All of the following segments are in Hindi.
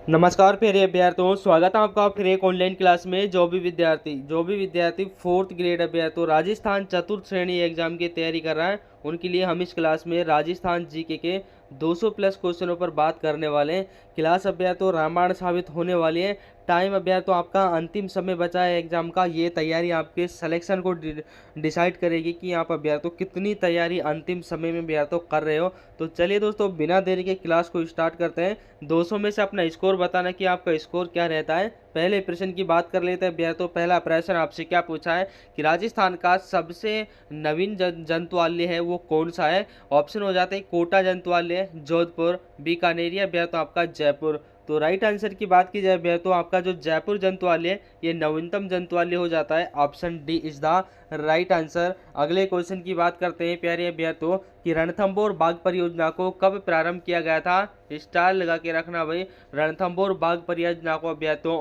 नमस्कार प्यारे अभ्यर्थियों, स्वागत है आपका फिर एक ऑनलाइन क्लास में। जो भी विद्यार्थी फोर्थ ग्रेड अभ्यर्थियों राजस्थान चतुर्थ श्रेणी एग्जाम की तैयारी कर रहा है, उनके लिए हम इस क्लास में राजस्थान जीके के 200 प्लस क्वेश्चनों पर बात करने वाले हैं। क्लास अभ्यर्थियों रामायण साबित होने वाली है। टाइम अभ्यर्थियों आपका अंतिम समय बचा है एग्जाम का। ये तैयारी आपके सिलेक्शन को डिसाइड करेगी कि आप अभ्यर्थियों कितनी तैयारी अंतिम समय में अभ्यर्थियों कर रहे हो। तो चलिए दोस्तों, बिना देरी के क्लास को स्टार्ट करते हैं। 200 में से अपना स्कोर बताना कि आपका स्कोर क्या रहता है। पहले प्रश्न की बात कर लेते हैं। तो पहला प्रश्न आपसे क्या पूछा है कि राजस्थान का सबसे नवीन जंतुआलय है वो कौन सा है। ऑप्शन हो जाते हैं कोटा जंतुआलय, जोधपुर, बीकानेरिया तो आपका जयपुर। तो राइट आंसर की बात की जाए तो आपका जो जयपुर जंतुआलय ये नवीनतम जंतुआलय हो जाता है। Option D is the right answer. अगले क्वेश्चन की बात करते हैं प्यारे अभ्यर्थियों कि रणथंभौर बाघ परियोजना को कब प्रारंभ किया गया था। स्टार लगा के रखना भाई। रणथंभौर बाघ परियोजना को अभ्यर्थियों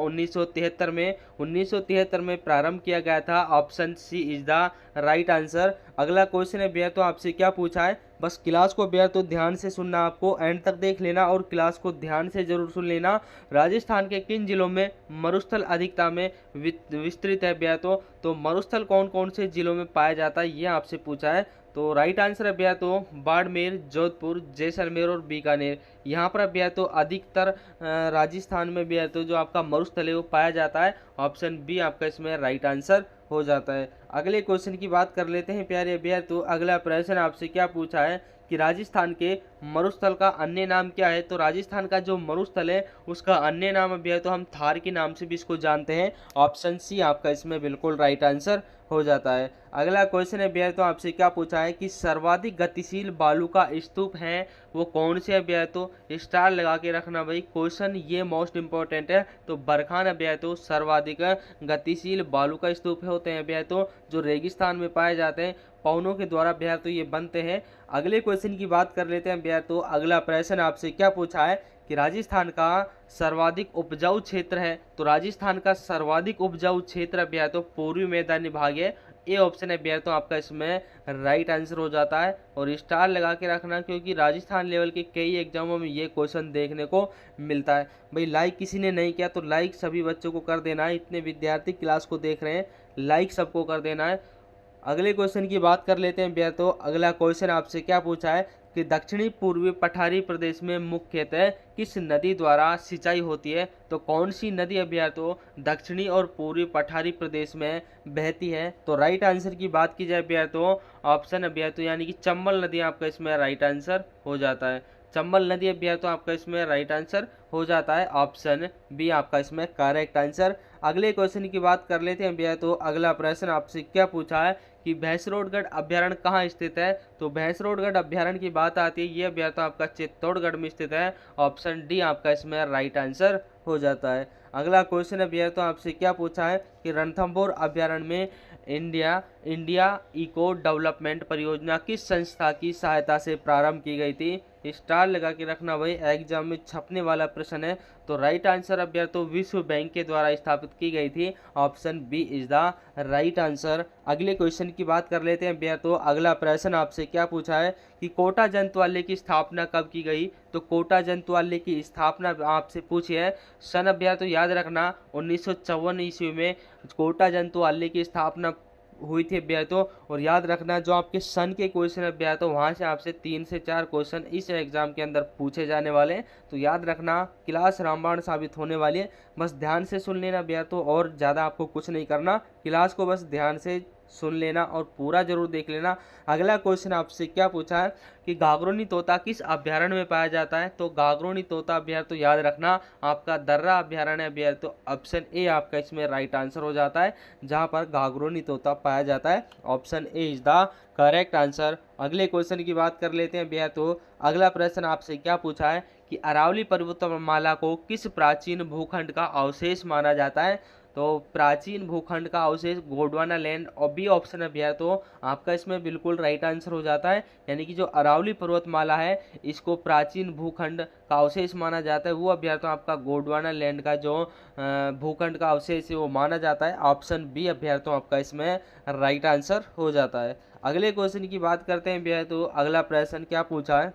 1973 में प्रारंभ किया गया था। Option C is the right answer. अगला क्वेश्चन है अभ्यर्थियों आपसे क्या पूछा है, बस क्लास को अभ्यर्थियों ध्यान से सुनना, आपको एंड तक देख लेना और क्लास को ध्यान से जरूर सुन लेना। राजस्थान के किन जिलों में मरुस्थल अधिकता में विस्तृत है अभ्यर्थियों। तो मरुस्थल कौन कौन से जिलों में पाया जाता है ये आपसे पूछा है। तो राइट आंसर अभ्यर्थियों बाड़मेर, जोधपुर, जैसलमेर और बीकानेर। यहाँ पर अभ्यर्थियों अधिकतर राजस्थान में अभ्यर्थियों जो आपका मरुस्थल है वो पाया जाता है। ऑप्शन बी आपका इसमें राइट आंसर हो जाता है। अगले क्वेश्चन की बात कर लेते हैं प्यारे अभ्यर्थियों। अगला प्रश्न आपसे क्या पूछा है कि राजस्थान के मरुस्थल का अन्य नाम क्या है। तो राजस्थान का जो मरुस्थल है उसका अन्य नाम अभ्यर्थियों हम थार के नाम से भी इसको जानते हैं। ऑप्शन सी आपका इसमें बिल्कुल राइट आंसर हो जाता है। अगला क्वेश्चन है अभ्यर्थियों आपसे क्या पूछा है कि सर्वाधिक गतिशील बालू का स्तूप है वो कौन से अभ्यर्थियों। स्टार लगा के रखना भाई, क्वेश्चन ये मोस्ट इंपॉर्टेंट है। तो बरखान अभ्यर्थियों सर्वाधिक गतिशील बालू का स्तूप होते हैं अभ्यर्थियों जो रेगिस्तान में पाए जाते हैं। पवनों के द्वारा अभ्यर्थियों ये बनते हैं। अगले क्वेश्चन की बात कर लेते हैं अभ्यर्थियों। अगला प्रश्न आपसे क्या पूछा है कि राजस्थान का सर्वाधिक उपजाऊ क्षेत्र है। तो राजस्थान का सर्वाधिक उपजाऊ क्षेत्र अभ्यर्थियों पूर्वी मैदानी भाग है। ए ऑप्शन है अभ्यर्थियों आपका इसमें राइट आंसर हो जाता है। और स्टार लगा के रखना क्योंकि राजस्थान लेवल के कई एग्जामों में ये क्वेश्चन देखने को मिलता है। भाई लाइक किसी ने नहीं किया तो लाइक सभी बच्चों को कर देना है। इतने विद्यार्थी क्लास को देख रहे हैं, लाइक सबको कर देना है। अगले क्वेश्चन की बात कर लेते हैं अभ्यर्थियों। अगला क्वेश्चन आपसे क्या पूछा है कि दक्षिणी पूर्वी पठारी प्रदेश में मुख्यतः किस नदी द्वारा सिंचाई होती है। तो कौन सी नदी अभ्यर्थियों दक्षिणी और पूर्वी पठारी प्रदेश में बहती है। तो राइट आंसर की बात की जाए अभ्यर्थियों, ऑप्शन अभ्यर्थियों यानी कि चंबल नदी आपका इसमें राइट आंसर हो जाता है। चंबल नदी अभ्यर्थियों आपका इसमें राइट आंसर हो जाता है। ऑप्शन बी आपका इसमें करेक्ट आंसर। अगले क्वेश्चन की बात कर लेते हैं अभ्यर्थियों। अगला प्रश्न आपसे क्या पूछा है कि भैंसरोडगढ़ अभ्यारण्य कहाँ स्थित है। तो भैंसरोडगढ़ अभ्यारण्य की बात आती है ये अभ्यर्थियों आपका चित्तौड़गढ़ में स्थित है। ऑप्शन डी आपका इसमें राइट आंसर हो जाता है। अगला क्वेश्चन अभ्यर्थियों आपसे क्या पूछा है कि रणथंभौर अभ्यारण्य में इंडिया इको डेवलपमेंट परियोजना किस संस्था की सहायता से प्रारंभ की गई थी। स्टार लगा के रखना भाई, एग्जाम में छपने वाला प्रश्न है। तो राइट आंसर अभ्यर्थियों विश्व बैंक के द्वारा स्थापित की गई थी। Option B is the right answer. अगले क्वेश्चन की बात कर लेते हैं अभ्यर्थियों। अगला प्रश्न आपसे क्या पूछा है कि कोटा जंतुआलय की स्थापना कब की गई। तो कोटा जंतुआलय की स्थापना आपसे पूछी है सन अभ्यर्थियों याद रखना 1954 ईस्वी में कोटा जंतुआलय की स्थापना हुई थी अभ्यर्थियों। और याद रखना जो आपके सन के क्वेश्चन अभ्यर्थियों वहां से आपसे 3 से 4 क्वेश्चन इस एग्जाम के अंदर पूछे जाने वाले हैं। तो याद रखना क्लास रामबाण साबित होने वाली है। बस ध्यान से सुन लेना अभ्यर्थियों और ज़्यादा आपको कुछ नहीं करना, क्लास को बस ध्यान से सुन लेना और पूरा जरूर देख लेना। अगला क्वेश्चन आपसे क्या पूछा है कि गागरोनी तोता किस अभ्यारण्य में पाया जाता है। तो गागरोनी तोता अभ्यारण्य याद रखना आपका दर्रा अभ्यारण्य अभ्यारण्य। तो ऑप्शन ए आपका इसमें राइट आंसर हो जाता है जहां पर गागरोनी तोता पाया जाता है। Option A is the correct answer. अगले क्वेश्चन की बात कर लेते हैं भैया। तो अगला प्रश्न आपसे क्या पूछा है कि अरावली पर्वतमाला को किस प्राचीन भूखंड का अवशेष माना जाता है। तो प्राचीन भूखंड का अवशेष गोंडवाना लैंड और बी ऑप्शन है भैया। तो आपका इसमें बिल्कुल राइट आंसर हो जाता है। यानी कि जो अरावली पर्वतमाला है इसको प्राचीन भूखंड का अवशेष माना जाता है। वो अभ्यर्थ तो आपका गोंडवाना लैंड का जो भूखंड का अवशेष है वो माना जाता है। ऑप्शन बी अभ्यर्थों आपका इसमें राइट आंसर हो जाता है। अगले क्वेश्चन की बात करते हैं भैया। तो अगला प्रश्न क्या पूछा है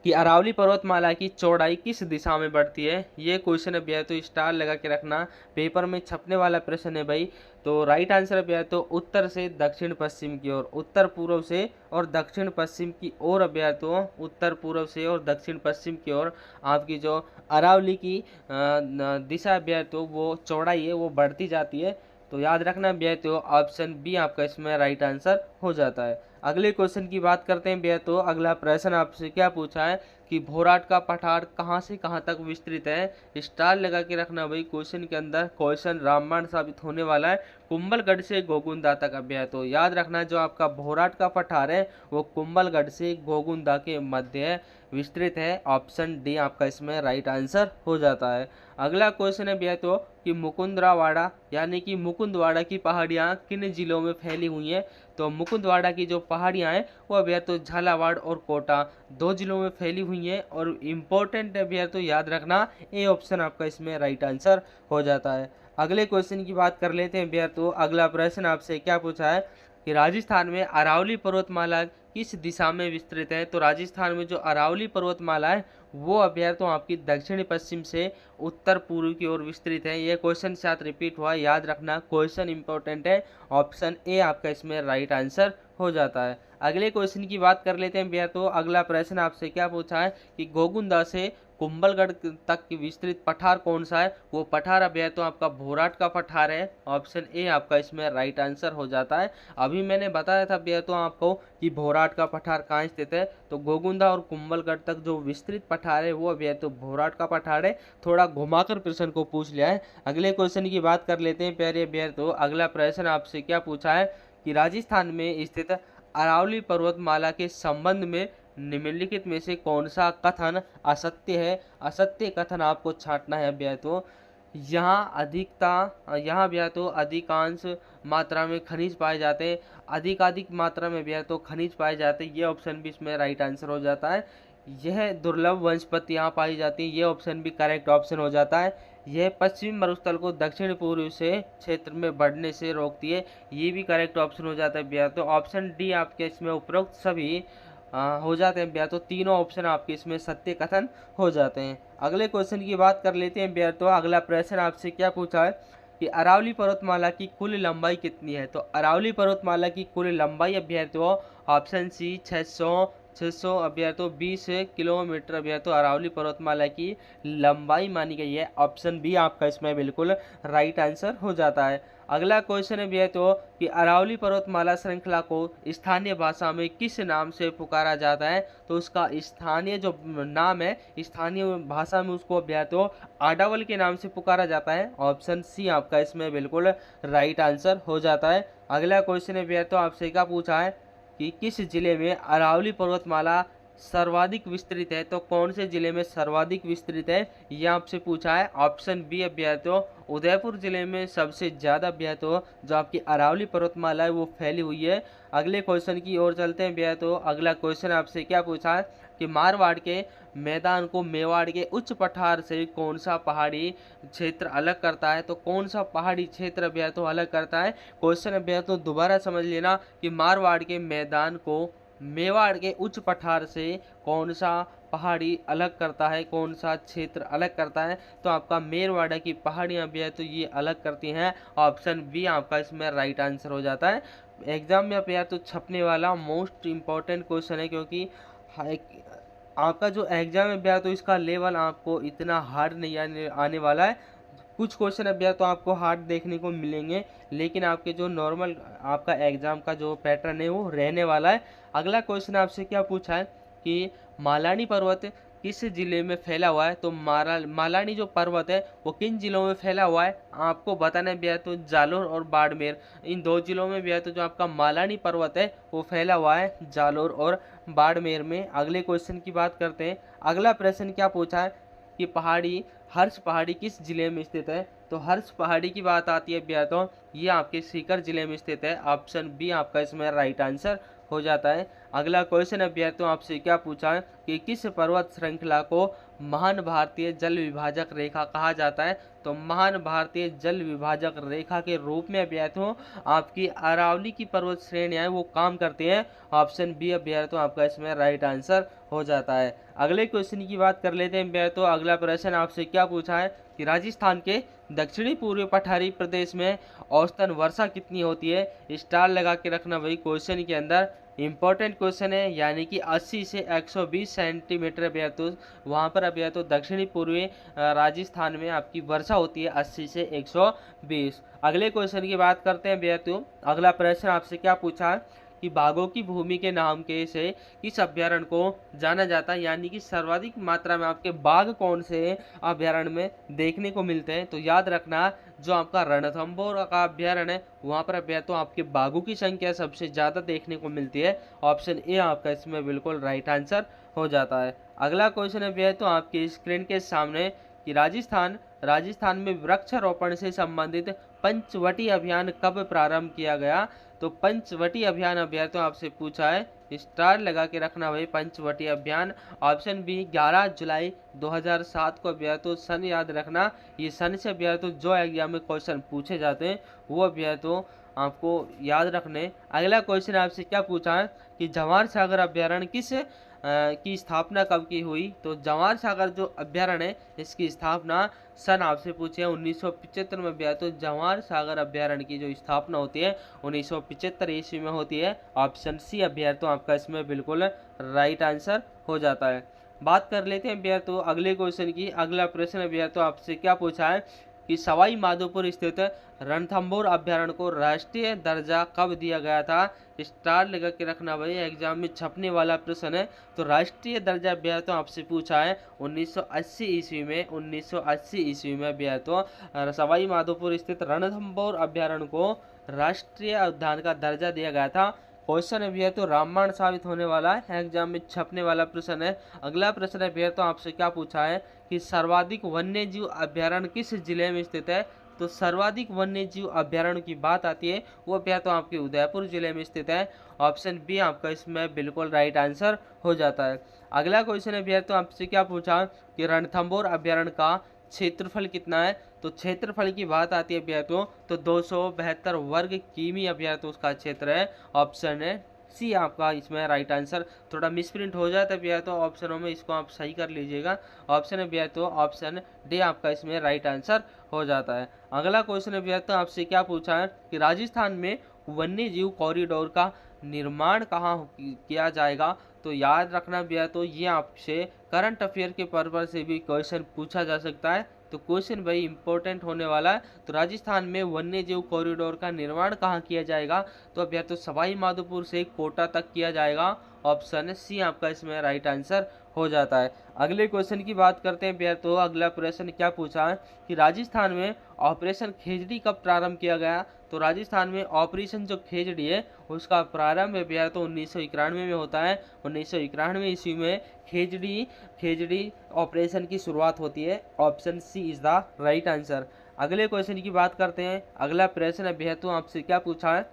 कि अरावली पर्वतमाला की चौड़ाई किस दिशा में बढ़ती है। ये क्वेश्चन है भैया, तो स्टार लगा के रखना, पेपर में छपने वाला प्रश्न है भाई। तो राइट आंसर भैया तो उत्तर से दक्षिण पश्चिम की ओर, उत्तर पूर्व से और दक्षिण पश्चिम की ओर भैया, तो उत्तर पूर्व से और दक्षिण पश्चिम की ओर आपकी जो अरावली की दिशा भैया तो वो चौड़ाई है वो बढ़ती जाती है। तो याद रखना भैया, तो ऑप्शन बी आपका इसमें राइट आंसर हो जाता है। अगले क्वेश्चन की बात करते हैं भैया, तो अगला प्रश्न आपसे क्या पूछा है कि भोराट का पठार कहाँ से कहाँ तक विस्तृत है। स्टार लगा के रखना भाई, क्वेश्चन के अंदर क्वेश्चन रामबाण साबित होने वाला है। कुंभलगढ़ से गोगुंदा तक भैया, तो याद रखना जो आपका भोराट का पठार है वो कुंभलगढ़ से गोगुंदा के मध्य विस्तृत है। ऑप्शन डी आपका इसमें राइट आंसर हो जाता है। अगला क्वेश्चन है भैया तो कि मुकुंदरावाड़ा यानी कि मुकुंदवाड़ा की पहाड़ियाँ किन जिलों में फैली हुई हैं। तो मुकुंदवाड़ा की जो पहाड़ियाँ हैं वो भैया तो झालावाड़ और कोटा 2 जिलों में फैली हुई हैं। और इम्पोर्टेंट है भैया, तो याद रखना ए ऑप्शन आपका इसमें राइट आंसर हो जाता है। अगले क्वेश्चन की बात कर लेते हैं भैया, तो अगला प्रश्न आपसे क्या पूछा है कि राजस्थान में अरावली पर्वतमाला किस दिशा में विस्तृत है। तो राजस्थान में जो अरावली पर्वतमाला है वो अभ्यार तो आपकी दक्षिण पश्चिम से उत्तर पूर्व की ओर विस्तृत है। यह क्वेश्चन साथ रिपीट हुआ, याद रखना क्वेश्चन इंपॉर्टेंट है। ऑप्शन ए आपका इसमें राइट आंसर हो जाता है। अगले क्वेश्चन की बात कर लेते हैं भैया, तो अगला प्रश्न आपसे क्या पूछा है कि गोगुंदा से कुंभलगढ़ तक की विस्तृत पठार कौन सा है। वो पठार अभ्यार तो आपका भोराट का पठार है। ऑप्शन ए आपका इसमें राइट आंसर हो जाता है। अभी मैंने बताया था भैया तो आपको कि भोराट का पठार कहाँ स्थित है। तो गोगुंदा और कुंभलगढ़ तक जो विस्तृत पठार है वो भैया तो भोराट का पठार है। थोड़ा घुमाकर प्रश्न को पूछ लिया है। अगले क्वेश्चन की बात कर लेते हैं प्यारे भैया, तो अगला प्रश्न आपसे क्या पूछा है कि राजस्थान में स्थित अरावली पर्वतमाला के संबंध में निम्नलिखित में से कौन सा कथन असत्य है। असत्य कथन आपको छांटना है भैया, तो यहाँ भैया तो अधिकांश मात्रा में खनिज पाए जाते हैं। अधिकाधिक मात्रा में भैया तो खनिज पाए जाते हैं, ये ऑप्शन भी इसमें राइट आंसर हो जाता है। यह दुर्लभ वनस्पति यहाँ पाई जाती है, ये ऑप्शन भी करेक्ट ऑप्शन हो जाता है। यह पश्चिम मरुस्थल को दक्षिण पूर्व से क्षेत्र में बढ़ने से रोकती है, ये भी करेक्ट ऑप्शन हो जाता है भैया। तो ऑप्शन डी आपके इसमें उपरोक्त सभी हो जाते हैं भैया, तो तीनों ऑप्शन आपके इसमें सत्य कथन हो जाते हैं। अगले क्वेश्चन की बात कर लेते हैं भैया, तो अगला प्रश्न आपसे क्या पूछा है कि अरावली पर्वतमाला की कुल लंबाई कितनी है। तो अरावली पर्वतमाला की कुल लंबाई अभ्यर्थ तो ऑप्शन सी 600 अभ्यर्थ तो 20 किलोमीटर अभ्यर्थ तो अरावली पर्वतमाला की लंबाई मानी गई है। ऑप्शन बी आपका इसमें बिल्कुल राइट आंसर हो जाता है। अगला क्वेश्चन है भैया तो कि अरावली पर्वतमाला श्रृंखला को स्थानीय भाषा में किस नाम से पुकारा जाता है। तो उसका स्थानीय जो नाम है स्थानीय भाषा में उसको भैया तो आडावल के नाम से पुकारा जाता है। ऑप्शन सी आपका इसमें बिल्कुल राइट आंसर हो जाता है। अगला क्वेश्चन है भैया तो आपसे क्या पूछा है कि किस जिले में अरावली पर्वतमाला सर्वाधिक विस्तृत है। तो कौन से जिले में सर्वाधिक विस्तृत है ये आपसे पूछा है। ऑप्शन बी अभ्यर्थ तो उदयपुर जिले में सबसे ज़्यादा अभ्यर्थ तो जो आपकी अरावली पर्वतमाला है वो फैली हुई है। अगले क्वेश्चन की ओर चलते हैं भैया, तो अगला क्वेश्चन आपसे क्या पूछा है कि मारवाड़ के मैदान को मेवाड़ के उच्च पठार से कौन सा पहाड़ी क्षेत्र अलग करता है। तो कौन सा पहाड़ी क्षेत्र भैया तो अलग करता है। क्वेश्चन भैया तो दोबारा समझ लेना कि मारवाड़ के मैदान को मेवाड़ के उच्च पठार से कौन सा पहाड़ी अलग करता है, कौन सा क्षेत्र अलग करता है। तो आपका मेरवाड़ा की पहाड़ियाँ भी है तो ये अलग करती हैं। ऑप्शन बी आपका इसमें राइट आंसर हो जाता है। एग्जाम में आप यार तो छपने वाला मोस्ट इम्पॉर्टेंट क्वेश्चन है, क्योंकि आपका जो एग्जाम है भैया तो इसका लेवल आपको इतना हार्ड नहीं आने वाला है। कुछ क्वेश्चन अब भैया तो आपको हार्ड देखने को मिलेंगे, लेकिन आपके जो नॉर्मल आपका एग्जाम का जो पैटर्न है वो रहने वाला है। अगला क्वेश्चन आपसे क्या पूछा है कि मालानी पर्वत किस जिले में फैला हुआ है। तो मालानी जो पर्वत है वो किन जिलों में फैला हुआ है आपको बताना है भैया। तो जालोर और बाड़मेर इन 2 जिलों में भैया तो जो आपका मालानी पर्वत है वो फैला हुआ है जालोर और बाड़मेर में। अगले क्वेश्चन की बात करते हैं। अगला प्रश्न क्या पूछा है कि हर्ष पहाड़ी किस जिले में स्थित है। तो हर्ष पहाड़ी की बात आती है भैया तो ये आपके सीकर जिले में स्थित है। ऑप्शन बी आपका इसमें राइट आंसर हो जाता है। अगला क्वेश्चन है भैया तो आपसे क्या पूछा है कि किस पर्वत श्रृंखला को महान भारतीय जल विभाजक रेखा कहा जाता है? तो महान भारतीय जल विभाजक रेखा के रूप में अभ्यर्थियों आपकी अरावली की पर्वत श्रेणियां वो काम करती हैं। ऑप्शन बी अभ्यर्थियों आपका इसमें राइट आंसर हो जाता है। अगले क्वेश्चन की बात कर लेते हैं अभ्यर्थियों। अगला प्रश्न आपसे क्या पूछा है कि राजस्थान के दक्षिणी पूर्वी पठारी प्रदेश में औसतन वर्षा कितनी होती है? स्टार लगा के रखना भाई क्वेश्चन के अंदर, इंपॉर्टेंट क्वेश्चन है। यानी कि 80 से 120 सेंटीमीटर अभ्यर्थियों वहाँ पर अभ्यर्थियों दक्षिणी पूर्वी राजस्थान में आपकी वर्षा होती है 80 से 120। अगले क्वेश्चन की बात करते हैं अभ्यर्थियों। अगला प्रश्न आपसे क्या पूछा है कि बाघों की भूमि के नाम के से किस अभ्यारण्य को जाना जाता है? यानी कि सर्वाधिक मात्रा में आपके बाघ कौन से अभ्यारण्य में देखने को मिलते हैं? तो याद रखना जो आपका रणथंभौर का अभ्यारण्य है वहाँ पर अभ्यर्थियों आपके बाघों की संख्या सबसे ज़्यादा देखने को मिलती है। ऑप्शन ए आपका इसमें बिल्कुल राइट आंसर हो जाता है। अगला क्वेश्चन अभ्यर्थियों आपकी स्क्रीन के सामने कि राजस्थान में वृक्षारोपण से संबंधित पंचवटी अभियान कब प्रारंभ किया गया? तो पंचवटी अभियान अभ्यर्थियों आपसे पूछा है, स्टार लगा के रखना भाई पंचवटी अभियान। ऑप्शन बी 11 जुलाई 2007 को अभ्यर्थियों सन याद रखना। ये सन से अभ्यर्थियों जो एग्जाम में क्वेश्चन पूछे जाते हैं वो अभ्यर्थियों आपको याद रखने। अगला क्वेश्चन आपसे क्या पूछा है कि जवाहर सागर अभ्यारण्य की स्थापना कब की हुई? तो जवाहर सागर जो अभ्यारण्य है इसकी स्थापना सन आपसे पूछे 1975 में अभ्यारण्य। तो जवाहर सागर अभ्यारण्य की जो स्थापना होती है 1975 ईस्वी में होती है। ऑप्शन सी अभ्यर्थियों तो आपका इसमें बिल्कुल राइट आंसर हो जाता है। बात कर लेते हैं अभ्यर्थियों अगले क्वेश्चन की। अगला प्रश्न अभ्यर्थियों आपसे क्या पूछा है कि सवाई माधोपुर स्थित रणथंभौर अभ्यारण्य को राष्ट्रीय दर्जा कब दिया गया था? स्टार लगा के रखना भाई एग्जाम में छपने वाला प्रश्न है। तो राष्ट्रीय दर्जा अभ्यर्थियों आपसे पूछा है 1980 ईस्वी में। 1980 ईस्वी में अभ्यर्थियों सवाई माधोपुर स्थित रणथंभौर अभ्यारण्य को राष्ट्रीय उद्यान का दर्जा दिया गया था। क्वेश्चन अभ्यर्थियों रामबाण साबित होने वाला है, एग्जाम में छपने वाला प्रश्न है। अगला प्रश्न अभ्यर्थियों आपसे क्या पूछा है कि सर्वाधिक वन्यजीव अभ्यारण्य किस जिले में स्थित है? तो सर्वाधिक वन्यजीव अभ्यारण्य की बात आती है वो अभ्यर्थियों आपके उदयपुर जिले में स्थित है। ऑप्शन बी आपका इसमें बिल्कुल राइट आंसर हो जाता है। अगला क्वेश्चन अभ्यर्थियों आपसे क्या पूछा कि रणथंभौर अभ्यारण्य का क्षेत्रफल कितना है? तो क्षेत्रफल की बात आती है अभ्यर्थियों तो 272 वर्ग किमी अभ्यर्थियों उसका क्षेत्र है। ऑप्शन है सी आपका इसमें राइट आंसर। थोड़ा मिसप्रिंट हो जाता है भैया तो ऑप्शनों में, इसको आप सही कर लीजिएगा। ऑप्शन है भैया तो ऑप्शन डी आपका इसमें राइट आंसर हो जाता है। अगला क्वेश्चन है भैया तो आपसे क्या पूछा है कि राजस्थान में वन्य जीव कॉरिडोर का निर्माण कहाँ किया जाएगा? तो याद रखना भैया तो ये आपसे करंट अफेयर के पर्पज से भी क्वेश्चन पूछा जा सकता है। तो क्वेश्चन भाई इंपॉर्टेंट होने वाला है। तो राजस्थान में वन्य जीव कॉरिडोर का निर्माण कहाँ किया जाएगा? तो अब या तो सवाई माधोपुर से कोटा तक किया जाएगा। ऑप्शन सी आपका इसमें राइट आंसर हो जाता है। अगले क्वेश्चन की बात करते हैं भैया तो अगला प्रश्न क्या पूछा है कि राजस्थान में ऑपरेशन खेजड़ी कब प्रारंभ किया गया? तो राजस्थान में ऑपरेशन जो खेजड़ी है उसका प्रारंभ भैया तो 1991 में होता है। 1991 ईस्वी में खेजड़ी ऑपरेशन की शुरुआत होती है। Option C is the right answer. अगले क्वेश्चन की बात करते हैं। अगला प्रश्न भैया तो आपसे क्या पूछा है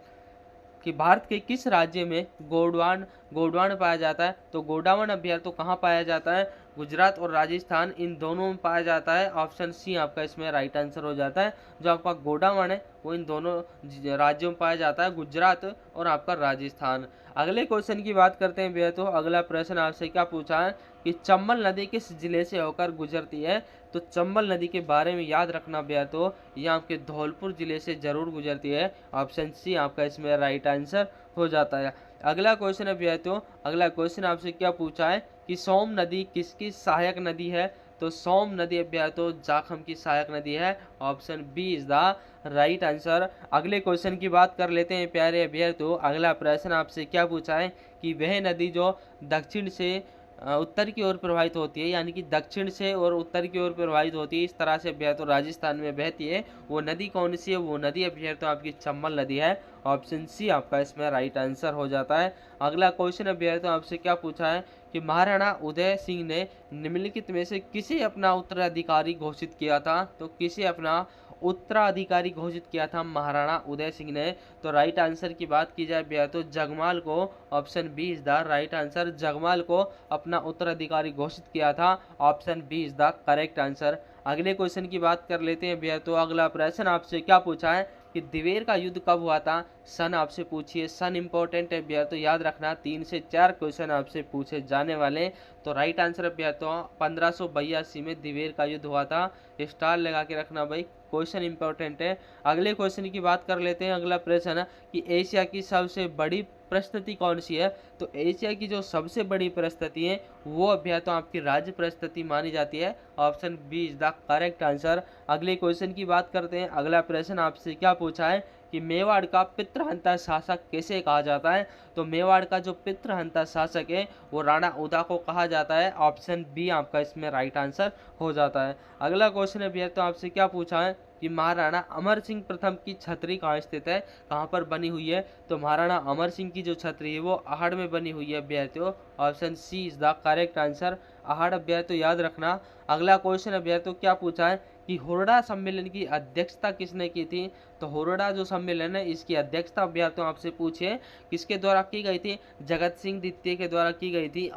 कि भारत के किस राज्य में गोंडवाना पाया जाता है? तो गोंडवाना अभ्यारण्य तो कहाँ पाया जाता है? गुजरात और राजस्थान इन दोनों में पाया जाता है। ऑप्शन सी आपका इसमें राइट आंसर हो जाता है। जो आपका गोंडवाना है वो इन दोनों राज्यों में पाया जाता है, गुजरात और आपका राजस्थान। अगले क्वेश्चन की बात करते हैं भैया तो अगला प्रश्न आपसे क्या पूछा है कि चंबल नदी किस जिले से होकर गुजरती है? तो चंबल नदी के बारे में याद रखना भैया तो ये आपके धौलपुर जिले से जरूर गुजरती है। ऑप्शन सी आपका इसमें राइट आंसर हो जाता है। अगला क्वेश्चन है भैया तो अगला क्वेश्चन आपसे क्या पूछा है कि सोम नदी किसकी सहायक नदी है? तो सोम नदी अभ्या तो जाखम की सहायक नदी है। Option B is the right answer. अगले क्वेश्चन की बात कर लेते हैं प्यारे अभ्यर्थी। तो अगला प्रश्न आपसे क्या पूछा है कि वह नदी जो दक्षिण से उत्तर की ओर प्रवाहित होती है, यानी कि दक्षिण से और उत्तर की ओर प्रवाहित होती है, इस तरह से अभ्यर्थ राजस्थान में बहती है, वो नदी कौन सी है? वो नदी अभ्यर्थ आपकी चंबल नदी है। ऑप्शन सी आपका इसमें राइट आंसर हो जाता है। अगला क्वेश्चन अभ्यर्थ आपसे क्या पूछा है कि महाराणा उदय सिंह ने निम्नलिखित में से किसे अपना उत्तराधिकारी घोषित किया था? तो किसे अपना उत्तराधिकारी घोषित किया था महाराणा उदय सिंह ने? तो राइट आंसर की बात की जाए भैया तो जगमाल को, option B is the right answer. Jagmal को अपना उत्तराधिकारी घोषित किया था, option B is the correct answer. अगले क्वेश्चन की बात कर लेते हैं भैया। तो अगला प्रश्न आपसे क्या पूछा है कि दिवेर का युद्ध कब हुआ था? सन आपसे पूछिए, सन इंपॉर्टेंट है भैया, तो याद रखना 3 से 4 क्वेश्चन आपसे पूछे जाने वाले। तो राइट आंसर भैया तो 1582 में दिवेर का युद्ध हुआ था। स्टार लगा के रखना भाई, क्वेश्चन इंपॉर्टेंट है। अगले क्वेश्चन की बात कर लेते हैं। अगला प्रश्न है कि एशिया की सबसे बड़ी परिस्थिति कौन सी है? तो एशिया की जो सबसे बड़ी परिस्थिति है वो अभ्या तो आपकी राज्य परिस्थिति मानी जाती है, option B is the correct answer. अगले क्वेश्चन की बात करते हैं। अगला प्रश्न आपसे क्या पूछा है कि मेवाड़ का पितृहंता शासक कैसे कहा जाता है? तो मेवाड़ का जो पितृहंता शासक है वो राणा उदा को कहा जाता है, ऑप्शन बी आपका इसमें राइट आंसर हो जाता है। अगला क्वेश्चन है भैया तो आपसे क्या पूछा है कि महाराणा अमर सिंह प्रथम की छतरी कहाँ स्थित है, कहाँ पर बनी हुई है? तो महाराणा अमर सिंह की जो छतरी है वो अहाड़ में बनी हुई है भैया, तो option C is the correct answer, Ahar भैया तो याद रखना। अगला क्वेश्चन है भैया तो क्या पूछा है कि हुरडा सम्मेलन की अध्यक्षता किसने की थी? तो हुरडा जो सम्मेलन है इसकी अध्यक्षता भैया तो आपसे पूछे किसके द्वारा की गई थी? जगत सिंह द्वितीय के द्वारा की गई थी,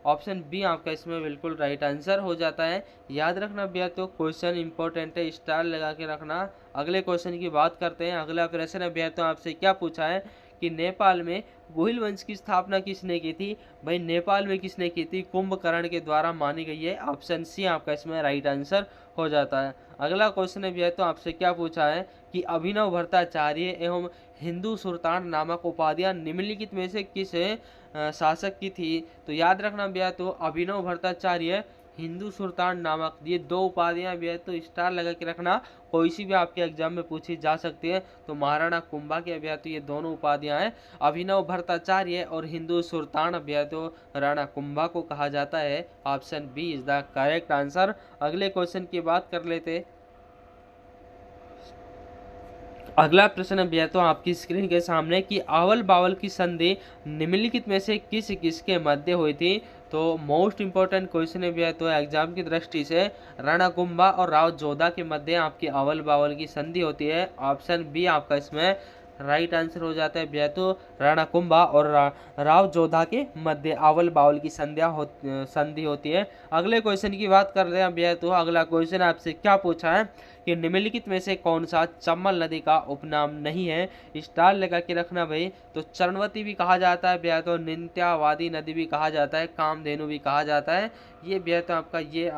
ऑप्शन बी आपका इसमें बिल्कुल राइट आंसर हो जाता है। याद रखना भैया तो क्वेश्चन इंपॉर्टेंट है, स्टार लगा के रखना। अगले क्वेश्चन की बात करते हैं। अगला प्रश्न है भैया तो आपसे क्या पूछा है कि नेपाल में गोहिल वंश की स्थापना किसने की थी? भाई नेपाल में किसने की थी? कुंभकर्ण के द्वारा मानी गई है, ऑप्शन सी आपका इसमें राइट आंसर हो जाता है। अगला क्वेश्चन है भैया तो आपसे क्या पूछा है कि अभिनव भट्टाचार्य एवं हिंदू सुल्तान नामक उपाधियां निम्नलिखित में से किस शासक की थी? तो याद रखना भैया तो अभिनव भट्टाचार्य, हिंदू सुल्तान नामक, ये 2 उपाधियां भैया तो स्टार लगा के रखना, कोई सी भी आपके एग्जाम में पूछी जा सकती है। तो महाराणा कुंभा के भैया तो ये दोनों उपाधियां हैं, अभिनव भट्टाचार्य और हिंदू सुल्तान भैया तो राणा कुंभा को कहा जाता है, option B is the correct answer. अगले क्वेश्चन की बात कर लेते। अगला प्रश्न भैया तो आपकी स्क्रीन के सामने कि आवल बावल की संधि निम्नलिखित में से किस किसके मध्य हुई थी? तो मोस्ट इंपॉर्टेंट क्वेश्चन है भैया तो एग्जाम की दृष्टि से, राणा कुंभा और राव जोधा के मध्य आपकी आवल बावल की संधि होती है, ऑप्शन बी आपका इसमें राइट आंसर हो जाता है भैया तो राणा कुंभा और राव जोधा के मध्य आवल बावल की संधि होती है। अगले क्वेश्चन की बात कर रहे हैं भैया तो अगला क्वेश्चन आपसे क्या पूछा है कि निम्नलिखित में से कौन सा चंबल नदी का उपनाम नहीं है? स्टार लगा के रखना भाई। तो चरणवती भी कहा जाता है भैया तो, नित्यावादी नदी भी कहा जाता है, कामधेनु भी कहा जाता है, ये भैया तो आपका ये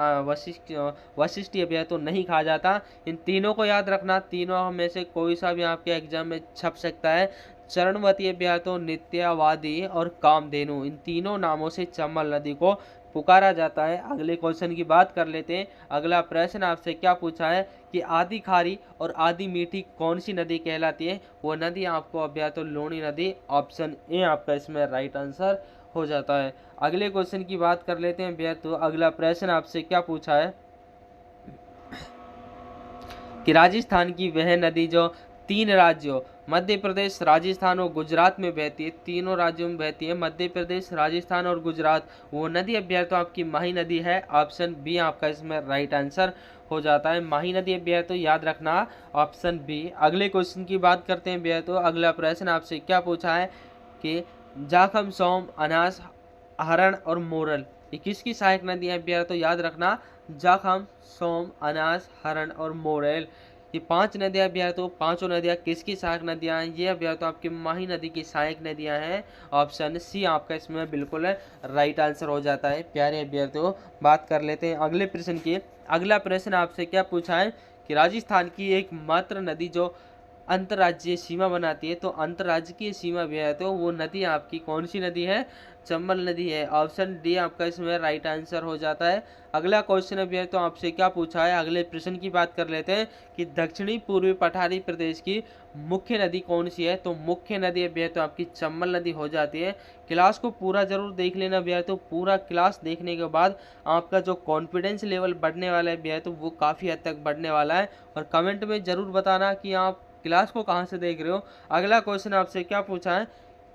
वशिष्ठ भैया तो नहीं कहा जाता। इन तीनों को याद रखना, तीनों में से कोई सा भी आपके एग्जाम में छप सकता है। चरणवती भैया तो, नित्यावादी और कामधेनु, इन तीनों नामों से चंबल नदी को पुकारा जाता है। अगले क्वेश्चन की बात कर लेते हैं। अगला प्रश्न आपसे क्या पूछा है कि आदि खारी और आदि मीठी कौन सी नदी कहलाती है? वो नदी आपको भैया तो लूणी नदी, ऑप्शन ए आपका इसमें राइट आंसर हो जाता है। अगले क्वेश्चन की बात कर लेते हैं भैया तो अगला प्रश्न आपसे क्या पूछा है कि राजस्थान की वह नदी जो 3 राज्यों मध्य प्रदेश, राजस्थान और गुजरात में बहती है, तीनों राज्यों में बहती है, मध्य प्रदेश, राजस्थान और गुजरात, वो नदी अभ्या तो आपकी माही नदी है, ऑप्शन बी आपका इसमें राइट आंसर हो जाता है। माही नदी अभ्या तो याद रखना, ऑप्शन बी। अगले क्वेश्चन की बात करते हैं भैया तो अगला प्रश्न आपसे क्या पूछा है कि जाखम, सोम, अनास, हरण और मोरल ये किसकी सहायक नदियां हैं भैया? तो याद रखना जाखम, सोम, अनास, हरण और मोरेल, ये 5 नदियां भैया तो पांचों नदियां किसकी सहायक नदियां हैं? ये भैया तो आपकी माही नदी की सहायक नदियां हैं, ऑप्शन सी आपका इसमें बिल्कुल राइट आंसर हो जाता है। प्यारे भैया तो बात कर लेते हैं अगले प्रश्न की। अगला प्रश्न आपसे क्या पूछा है कि राजस्थान की एकमात्र नदी जो अंतर्राज्यीय सीमा बनाती है, तो अंतर्राज्यीय सीमा भी है तो वो नदी आपकी कौन सी नदी है? चंबल नदी है, ऑप्शन डी आपका इसमें राइट आंसर हो जाता है। अगला क्वेश्चन अभी है तो आपसे क्या पूछा है, अगले प्रश्न की बात कर लेते हैं कि दक्षिणी पूर्वी पठारी प्रदेश की मुख्य नदी कौन सी है? तो मुख्य नदी अभी है तो आपकी चंबल नदी हो जाती है। क्लास को पूरा जरूर देख लेना भैया, तो पूरा क्लास देखने के बाद आपका जो कॉन्फिडेंस लेवल बढ़ने वाला है भैया तो वो काफ़ी हद तक बढ़ने वाला है। और कमेंट में ज़रूर बताना कि आप क्लास को कहाँ से देख रहे हो। अगला क्वेश्चन आपसे क्या पूछा है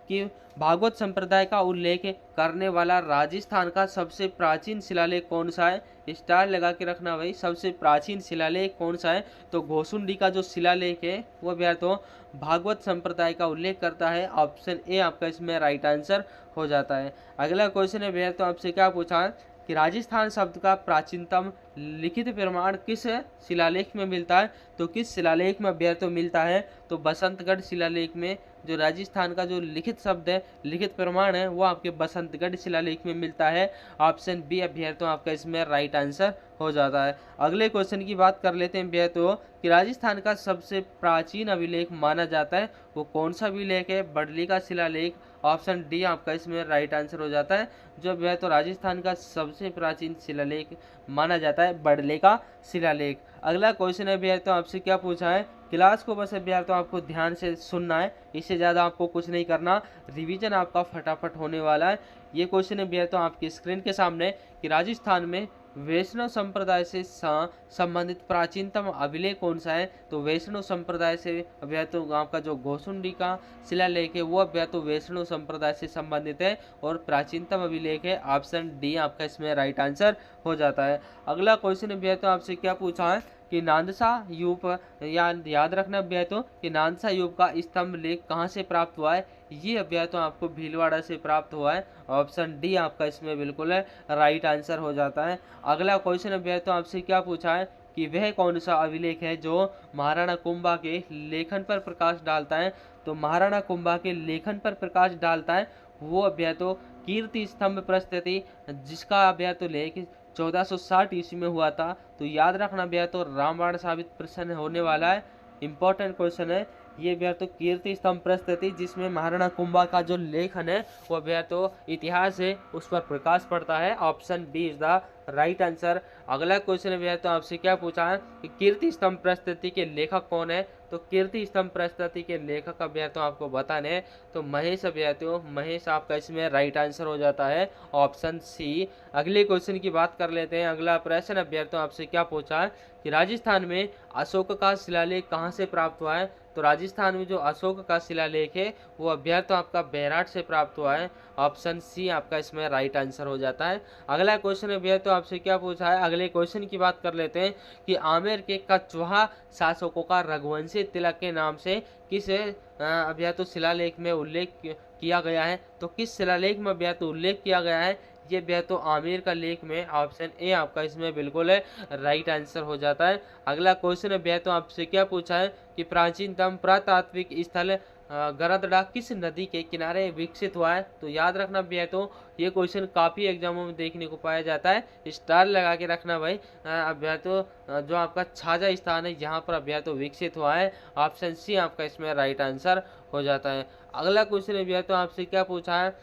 कि भागवत संप्रदाय का उल्लेख करने वाला राजस्थान का सबसे प्राचीन शिलालेख कौन सा है? स्टार लगा के रखना भाई। सबसे प्राचीन शिलालेख कौन सा है? तो घोसुंडी का जो शिलालेख है वो भैया तो भागवत संप्रदाय का उल्लेख करता है। ऑप्शन ए आपका इसमें राइट आंसर हो जाता है। अगला क्वेश्चन है भैया तो आपसे क्या पूछा है कि राजस्थान शब्द का प्राचीनतम लिखित प्रमाण किस शिलालेख में मिलता है? तो किस शिलालेख में भैया तो मिलता है? तो बसंतगढ़ शिलालेख में जो राजस्थान का जो लिखित शब्द है, लिखित प्रमाण है, वो आपके बसंतगढ़ शिलालेख में मिलता है। ऑप्शन बी भैया तो आपका इसमें राइट आंसर हो जाता है। अगले क्वेश्चन की बात कर लेते हैं भैया तो कि राजस्थान का सबसे प्राचीन अभिलेख माना जाता है वो कौन सा अभिलेख है? बड़ली का शिलालेख। ऑप्शन डी आपका इसमें राइट आंसर हो जाता है। जो भैया तो राजस्थान का सबसे प्राचीन शिलालेख माना जाता है बड़ले का शिलालेख। अगला क्वेश्चन है भैया तो आपसे क्या पूछा है? क्लास को बस भैया तो आपको ध्यान से सुनना है, इससे ज़्यादा आपको कुछ नहीं करना, रिवीजन आपका फटाफट होने वाला है। ये क्वेश्चन है भैया तो आपकी स्क्रीन के सामने कि राजस्थान में वैष्णव संप्रदाय से संबंधित प्राचीनतम अभिलेख कौन सा है? तो वैष्णव संप्रदाय से भैया तो आपका जो घोसुंडी का शिलालेख है वो भैया तो वैष्णव संप्रदाय से संबंधित है और प्राचीनतम अभिलेख है। ऑप्शन डी आपका इसमें राइट आंसर हो जाता है। अगला क्वेश्चन भैया तो आपसे क्या पूछा है कि नांदसा यूप याद रखना भैया तो कि नांदसा यूप का स्तंभ लेख कहाँ से प्राप्त हुआ है? ये भैया तो आपको भीलवाड़ा से प्राप्त हुआ है। ऑप्शन डी आपका इसमें बिल्कुल है राइट आंसर हो जाता है। अगला क्वेश्चन भैया तो आपसे क्या पूछा है कि वह कौन सा अभिलेख है जो महाराणा कुंभा के लेखन पर प्रकाश डालता है? तो महाराणा कुंभा के लेखन पर प्रकाश डालता है वो अभ्या तो कीर्ति स्तंभ प्रस्तुति, जिसका अभ्या तो लेख 1460 ईस्वी में हुआ था। तो याद रखना भैया तो रामबाण साबित प्रश्न होने वाला है, इंपॉर्टेंट क्वेश्चन है ये भैया तो कीर्ति स्तंभ प्रस्तुति, जिसमें महाराणा कुंभा का जो लेखन है वो भैया तो इतिहास है उस पर प्रकाश पड़ता है। Option B is the right answer. अगला क्वेश्चन भैया तो आपसे क्या पूछा है कि कीर्ति स्तंभ प्रस्तुति के लेखक कौन है? तो कीर्ति स्तंभ प्रस्तुति के लेखक भैया तो आपको बताने हैं तो महेश भैया तो महेश आपका इसमें राइट आंसर हो जाता है। Option C. अगले क्वेश्चन की बात कर लेते हैं। अगला प्रश्न भैया तो आपसे क्या पूछा है कि राजस्थान में अशोक का शिलालेख कहाँ से प्राप्त हुआ है? तो राजस्थान में जो अशोक का शिलालेख है वो अभ्या तो आपका बैराट से प्राप्त हुआ है। ऑप्शन सी आपका इसमें राइट आंसर हो जाता है। अगला क्वेश्चन भैया तो आपसे क्या पूछा है? अगले क्वेश्चन की बात कर लेते हैं कि आमेर के कछवाहा शासकों का रघुवंशी तिलक के नाम से किस अभ्या तो शिलालेख में उल्लेख किया गया है? तो किस शिलालेख में अभ्या तो उल्लेख किया गया है? ये भैया तो आमेर का लेख में। ऑप्शन ए आपका इसमें बिल्कुल है राइट आंसर हो जाता है। अगला क्वेश्चन भैया तो आपसे क्या पूछा है कि प्राचीनतम पुरातात्विक स्थल गरदड़ा किस नदी के किनारे विकसित हुआ है? तो याद रखना भैया तो ये क्वेश्चन काफ़ी एग्जामों में देखने को पाया जाता है, स्टार लगा के रखना भाई। अभ्या तो जो आपका छाजा स्थान है यहाँ पर अभ्या तो विकसित हुआ है। ऑप्शन सी आपका इसमें राइट आंसर हो जाता है। अगला क्वेश्चन भैया तो आपसे क्या पूछा है?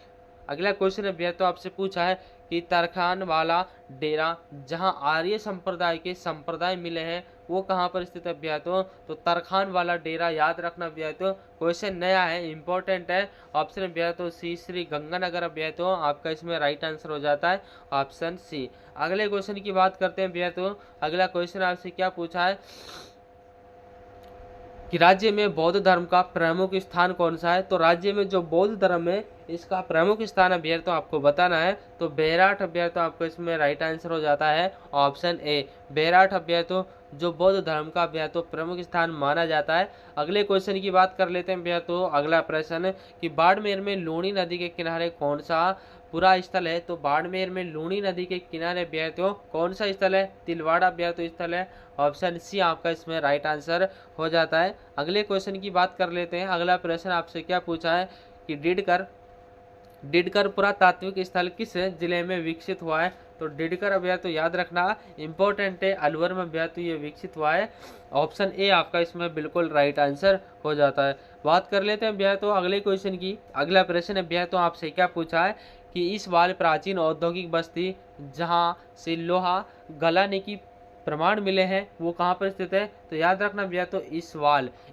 अगला क्वेश्चन भैया तो आपसे पूछा है कि तरखान वाला डेरा जहां आर्य संप्रदाय के संप्रदाय मिले हैं वो कहाँ पर स्थित है भैया तो तरखान वाला डेरा याद रखना भैया तो क्वेश्चन नया है, इंपॉर्टेंट है। ऑप्शन भैया तो सी श्री गंगानगर भैया तो आपका इसमें राइट आंसर हो जाता है। Option C. अगले क्वेश्चन की बात करते हैं भैया तो अगला क्वेश्चन आपसे क्या पूछा है कि राज्य में बौद्ध धर्म का प्रमुख स्थान कौन सा है? तो राज्य में जो बौद्ध धर्म है इसका प्रमुख स्थान अभ्या तो आपको बताना है। तो बैराठ अभ्या तो आपको इसमें राइट आंसर हो जाता है। ऑप्शन ए बैराठ अभ्या तो जो बौद्ध धर्म का भैया तो प्रमुख स्थान माना जाता है। अगले क्वेश्चन की बात कर लेते हैं भैया तो अगला प्रश्न कि बाड़मेर में लूणी नदी के किनारे कौन सा पूरा स्थल है? तो बाड़मेर में लूणी नदी के किनारे भैया तो कौन सा स्थल है? तिलवाड़ा भैया तो स्थल है। ऑप्शन सी आपका इसमें राइट आंसर हो जाता है। अगले क्वेश्चन की बात कर लेते हैं। अगला प्रश्न आपसे क्या पूछा है कि डिडकर पुरातात्विक स्थल किस जिले में विकसित हुआ है? तो डिडकर भैया तो याद रखना इंपॉर्टेंट है, अलवर में भैया तो ये विकसित हुआ है। ऑप्शन ए आपका इसमें बिल्कुल राइट आंसर हो जाता है। बात कर लेते हैं भैया तो अगले क्वेश्चन की। अगला प्रश्न है भैया तो आपसे क्या पूछा है कि इस बार प्राचीन औद्योगिक बस्ती जहाँ से लोहा गलाने की प्रमाण मिले हैं वो कहाँ पर स्थित है? तो याद रखना भैया तो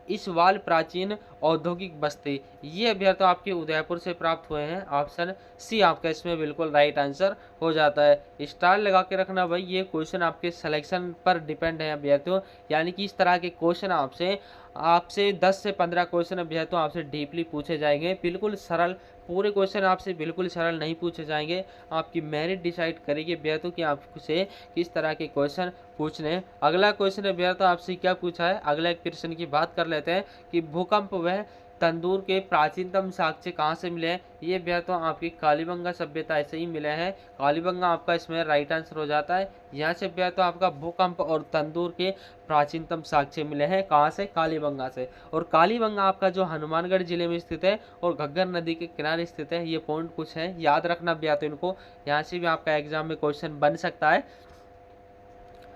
इसवाल प्राचीन औद्योगिक बस्ती, ये भैया तो आपके उदयपुर से प्राप्त हुए हैं। ऑप्शन सी आपका इसमें बिल्कुल राइट आंसर हो जाता है। स्टार लगा के रखना भाई, ये क्वेश्चन आपके सिलेक्शन पर डिपेंड है भैया तो, यानी कि इस तरह के क्वेश्चन आपसे आपसे 10 से 15 क्वेश्चन भैया तो आपसे डीपली पूछे जाएंगे, बिल्कुल सरल, पूरे क्वेश्चन आपसे बिल्कुल सरल नहीं पूछे जाएंगे। आपकी मेरिट डिसाइड करेगी भैया तो कि आपसे किस तरह के क्वेश्चन पूछने। अगला क्वेश्चन है भैया तो आपसे क्या पूछा है, अगला एक प्रश्न की बात कर लेते हैं कि भूकंप व तंदूर के प्राचीनतम साक्ष्य कहाँ से मिले हैं। ये भैया तो आपकी कालीबंगा सभ्यता ऐसे ही मिले हैं। कालीबंगा आपका इसमें राइट आंसर हो जाता है। यहाँ से भैया तो आपका भूकंप और तंदूर के प्राचीनतम साक्ष्य मिले हैं, कहाँ से, कालीबंगा से। और कालीबंगा आपका जो हनुमानगढ़ जिले में स्थित है और घग्गर नदी के किनारे स्थित है। ये पॉइंट कुछ है, याद रखना भैया तो इनको, यहाँ से भी आपका एग्जाम में क्वेश्चन बन सकता है।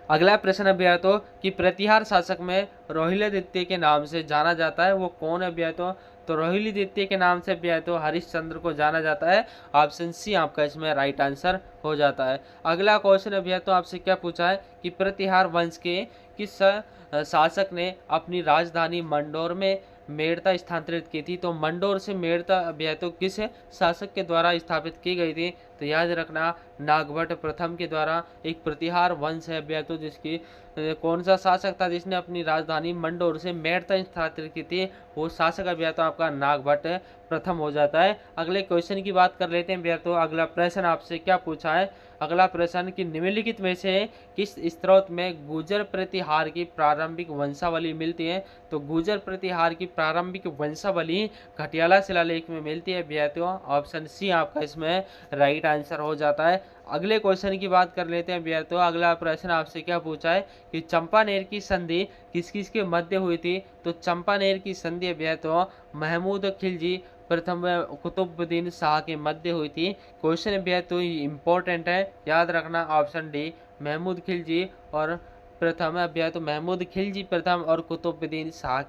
अगला प्रश्न है भैया तो कि प्रतिहार शासक में रोहिले द्वितीय के नाम से जाना जाता है, वो कौन है भैया तो रोहिली द्वितीय के नाम से भैया तो हरिश्चंद्र को जाना जाता है। ऑप्शन सी आपका इसमें राइट आंसर हो जाता है। अगला क्वेश्चन है भैया तो आपसे क्या पूछा है कि प्रतिहार वंश के किस शासक ने अपनी राजधानी मंडोर में मेड़ता स्थानांतरित की थी। तो मंडोर से मेड़ता भैया तो किस शासक के द्वारा स्थापित की गई थी। तो याद रखना नागभट्ट प्रथम के द्वारा एक प्रतिहार वंश है भैया तो, जिसकी कौन सा शासक था जिसने अपनी राजधानी मंडोर से मेड़ता स्थानांतरित की थी, वो शासक है भैया तो आपका नागभट्ट प्रथम हो जाता है। अगले क्वेश्चन की बात कर लेते हैं भैया तो अगला प्रश्न आपसे क्या पूछा है, अगला प्रश्न कि निम्नलिखित में से किस स्त्रोत में गुर्जर प्रतिहार की प्रारंभिक वंशावली मिलती है। तो गुर्जर प्रतिहार की प्रारंभिक वंशावली घटियाला शिलालेख में मिलती है भैया तो, ऑप्शन सी आपका इसमें राइट आंसर हो जाता है। अगले क्वेश्चन की बात कर लेते हैं भैया तो अगला प्रश्न आपसे क्या पूछा है कि चंपानेर की संधि किस किस के मध्य हुई थी। तो चंपानेर की संधि भैया तो महमूद खिलजी प्रथम कुतुबुद्दीन शाह के मध्य हुई थी। क्वेश्चन भैया तो इम्पोर्टेंट है, याद रखना ऑप्शन डी महमूद खिलजी और प्रथम भैया तो महमूद खिलजी प्रथम और कुतुबुद्दीन शाह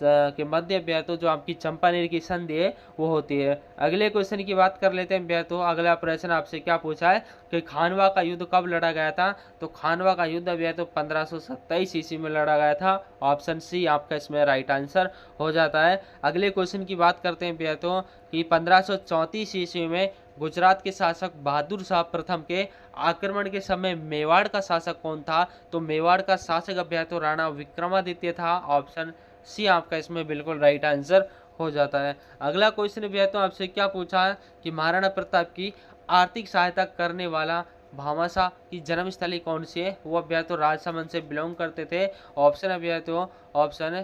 के मध्य भैया तो जो आपकी चंपानेर की संधि है वो होती है। अगले क्वेश्चन की बात कर लेते हैं भैया तो अगला प्रश्न आपसे क्या पूछा है कि खानवा का युद्ध कब लड़ा गया था। तो खानवा का युद्ध भैया तो 1527 ईस्वी में लड़ा गया था। ऑप्शन सी आपका इसमें राइट आंसर हो जाता है। अगले क्वेश्चन की बात करते हैं भैया तो कि 1534 ईस्वी में गुजरात के शासक बहादुर शाह प्रथम के आक्रमण के समय मेवाड़ का शासक कौन था। तो मेवाड़ का शासक भैया तो राणा विक्रमादित्य था। ऑप्शन सी आपका इसमें बिल्कुल राइट आंसर हो जाता है। अगला क्वेश्चन भैया तो आपसे क्या पूछा है कि महाराणा प्रताप की आर्थिक सहायता करने वाला भामाशाह की जन्मस्थली कौन सी है। वो भैया तो राजसमंद से बिलोंग करते थे। ऑप्शन है भैया तो ऑप्शन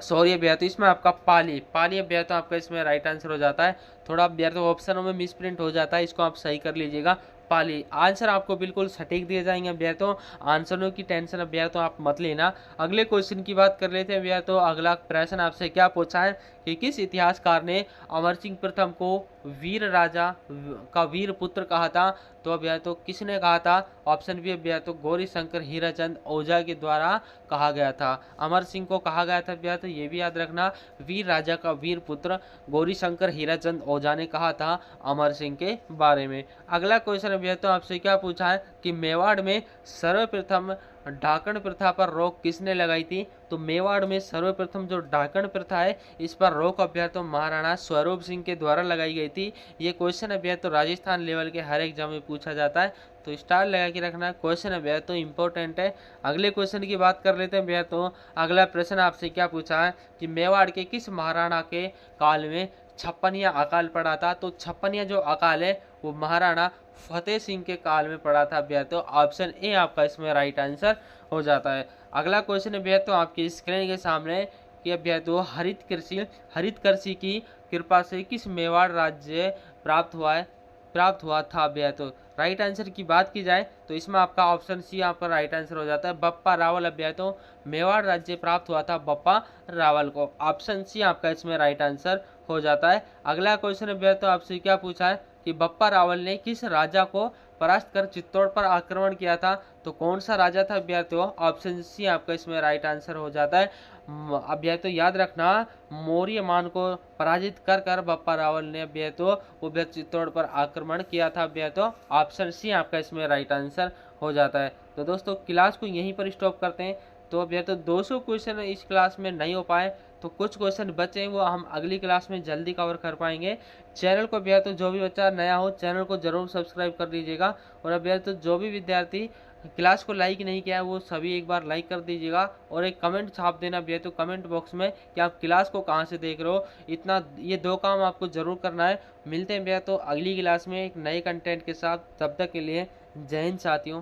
सॉरी भैया तो इसमें आपका पाली भैया तो आपका इसमें राइट आंसर हो जाता है। थोड़ा भैया तो ऑप्शनों में मिस प्रिंट हो जाता है, इसको आप सही कर लीजिएगा। पाली आंसर आपको बिल्कुल सटीक दिए जाएंगे भैया तो, आंसरों की टेंशन भैया तो आप मत लेना। अगले क्वेश्चन की बात कर लेते हैं भैया तो अगला प्रश्न आपसे क्या पूछा है कि किस इतिहासकार ने अमर सिंह प्रथम को वीर राजा का वीर पुत्र कहा था। तो भैया तो किसने कहा था। ऑप्शन बी भैया तो गौरी शंकर हीराचंद ओझा के द्वारा कहा गया था। अमर सिंह को कहा गया था भैया तो ये भी याद रखना, वीर राजा का वीर पुत्र गौरी शंकर हीराचंद ओझा ने कहा था अमर सिंह के बारे में। अगला क्वेश्चन भैया तो आपसे क्या पूछा है कि मेवाड़ में सर्वप्रथम डाकण प्रथा पर रोक किसने लगाई थी। तो मेवाड़ में सर्वप्रथम जो डाकण प्रथा है इस पर रोक भैया तो महाराणा स्वरूप सिंह के द्वारा लगाई गई थी। ये क्वेश्चन है भैया तो राजस्थान लेवल के हर एग्जाम में पूछा जाता है, तो स्टार लगा के रखना। क्वेश्चन है भैया तो इंपॉर्टेंट है। अगले क्वेश्चन की बात कर लेते हैं भैया तो अगला प्रश्न आपसे क्या पूछा है कि मेवाड़ के किस महाराणा के काल में छप्पनिया अकाल पड़ा था। तो छप्पनिया जो अकाल है वो महाराणा फतेह सिंह के काल में पड़ा था भैया तो, ऑप्शन ए आपका इसमें राइट आंसर हो जाता है। अगला क्वेश्चन है भैया तो आपकी स्क्रीन के सामने कि भैया तो हरित कृषि की कृपा से किस मेवाड़ राज्य प्राप्त हुआ था भैया तो। राइट आंसर की बात की जाए तो इसमें आपका ऑप्शन सी आपका राइट आंसर हो जाता है, बप्पा रावल भैया तो मेवाड़ राज्य प्राप्त हुआ था बप्पा रावल को। ऑप्शन सी आपका इसमें राइट आंसर हो जाता है। अगला क्वेश्चन भैया तो आपसे क्या पूछा है कि बप्पा रावल ने किस राजा को परास्त कर चित्तौड़ पर आक्रमण किया था। तो कौन सा राजा था भैया तो ऑप्शन सी आपका इसमें राइट आंसर हो जाता है। अब भैया तो याद रखना मौर्य मान को पराजित कर कर बप्पा रावल ने भैया तो वो भैया चित्तौड़ पर आक्रमण किया था भैया तो, ऑप्शन सी आपका इसमें राइट आंसर हो जाता है। तो दोस्तों क्लास को यहीं पर स्टॉप करते हैं। तो अब या तो 200 क्वेश्चन इस क्लास में नहीं हो पाए, तो कुछ क्वेश्चन बचे हैं वो हम अगली क्लास में जल्दी कवर कर पाएंगे। चैनल को भैया तो जो भी बच्चा नया हो चैनल को जरूर सब्सक्राइब कर लीजिएगा, और अब भैया तो जो भी विद्यार्थी क्लास को लाइक नहीं किया है वो सभी एक बार लाइक कर दीजिएगा, और एक कमेंट छाप देना भैया तो कमेंट बॉक्स में कि आप क्लास को कहाँ से देख रहे हो। इतना ये 2 काम आपको जरूर करना है। मिलते हैं भैया तो अगली क्लास में एक नए कंटेंट के साथ, तब तक के लिए जय हिंद साथियों।